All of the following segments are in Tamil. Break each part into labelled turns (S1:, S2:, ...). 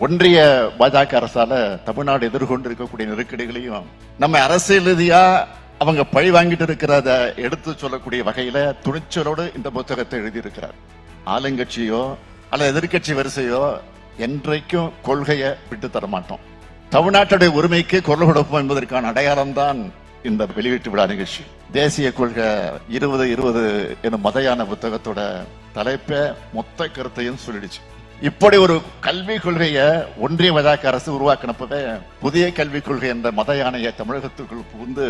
S1: ஒன்றிய பாஜக அரசால தமிழ்நாடு எதிர்கொண்டு இருக்கக்கூடிய நெருக்கடிகளையும் நம்ம அரசியல் ரீதியா அவங்க பழி வாங்கிட்டு இருக்கிறத எடுத்து சொல்லக்கூடிய வகையில துணிச்சலோடு இந்த புத்தகத்தை எழுதியிருக்கிறார். ஆளுங்கட்சியோ அல்லது எதிர்கட்சி வரிசையோ என்றைக்கும் கொள்கையை விட்டு தரமாட்டோம். தமிழ்நாட்டுடைய உரிமைக்கு குரல் கொடுப்போம் என்பதற்கான அடையாளம் தான் இந்த வெளியீட்டு விழா நிகழ்ச்சி. தேசிய கொள்கை 2020 எனும் மதையான புத்தகத்தோட தலைப்ப மொத்த கருத்தையும் சொல்லிடுச்சு. இப்படி ஒரு கல்வி கொள்கையை ஒன்றிய பாஜக அரசு உருவாக்கினப்பவே புதிய கல்விக் கொள்கை என்ற மத யானையை தமிழகத்துக்குள் புகுந்து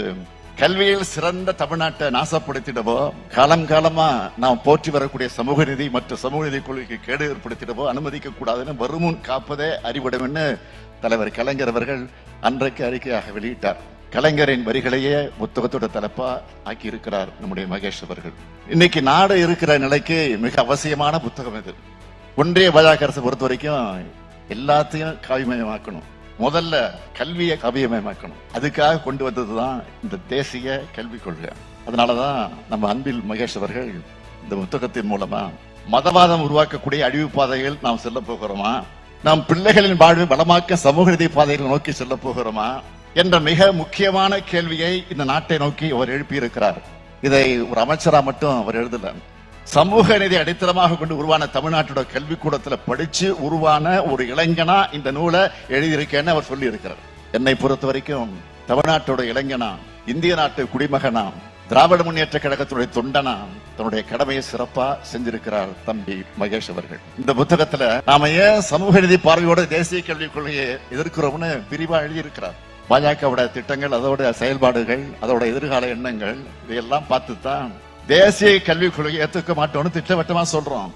S1: கல்வியில் சிறந்த தமிழ்நாட்டை நாசப்படுத்திடவோ, காலம் காலமா நாம் போற்றி வரக்கூடிய சமூக நீதி மற்றும் சமூக நீதி கொள்கைக்கு கேடு ஏற்படுத்திடவோ அனுமதிக்க கூடாதுன்னு வருமுன் காப்பதே அறிவிடம்னு தலைவர் கலைஞர் அவர்கள் அன்றைக்கு அறிக்கையாக வெளியிட்டார். கலைஞரின் வரிகளையே புத்தகத்தோட தலைப்பா ஆக்கி இருக்கிறார் நம்முடைய மகேஷ் அவர்கள். இன்னைக்கு நாடு இருக்கிற நிலைக்கு மிக அவசியமான புத்தகம் இது. ஒன்றிய பாஜக அரசு பொறுத்த வரைக்கும் எல்லாத்தையும் காவியமயமாக்கணும். முதல்ல கல்வியை காவியமயமாக்கணும். அதுக்காக கொண்டு வந்ததுதான் இந்த தேசிய கல்விக் கொள்கை. அதனாலதான் நம்ம அன்பில் மகேஷ் அவர்கள் இந்த புத்தகத்தின் மூலமா மதவாதம் உருவாக்கக்கூடிய அழிவு பாதைகள் நாம் செல்ல போகிறோமா, நாம் பிள்ளைகளின் வாழ்வை வளமாக்க சமூக நீதி பாதைகளை நோக்கி செல்ல போகிறோமா என்ற மிக முக்கியமான கேள்வியை இந்த நாட்டை நோக்கி அவர் எழுப்பியிருக்கிறார். இதை ஒரு அமைச்சரா மட்டும் அவர் எழுதல, சமூக நீதி அடித்தளமாக கொண்டு உருவான தமிழ்நாட்டோட கல்விக்கூடத்துல படிச்சு உருவான ஒரு இளைஞனா இந்த நூலை எழுதியிருக்கேன்னு அவர் சொல்லி இருக்கிறார். என்னை பொறுத்த வரைக்கும் தமிழ்நாட்டோட இளைஞனா, இந்திய நாட்டு குடிமகனா, திராவிட முன்னேற்ற கழகத்துடைய தொண்டனா தன்னுடைய கடமையை சிறப்பா செஞ்சிருக்கிறார் தம்பி மகேஷ் அவர்கள். இந்த புத்தகத்துல நாம ஏன் சமூக நீதி பார்வையோட தேசிய கல்விக் கொள்கையை எதிர்க்கிறோம்னு விரிவா எழுதியிருக்கிறார். பாஜகவோட திட்டங்கள், அதோட செயல்பாடுகள், அதோட எதிர்கால எண்ணங்கள் இதையெல்லாம் பார்த்துதான் தேசிய கல்விக் கொள்கையை ஏற்றுக்க மாட்டோம்னு திட்டவட்டமா சொல்றோம்.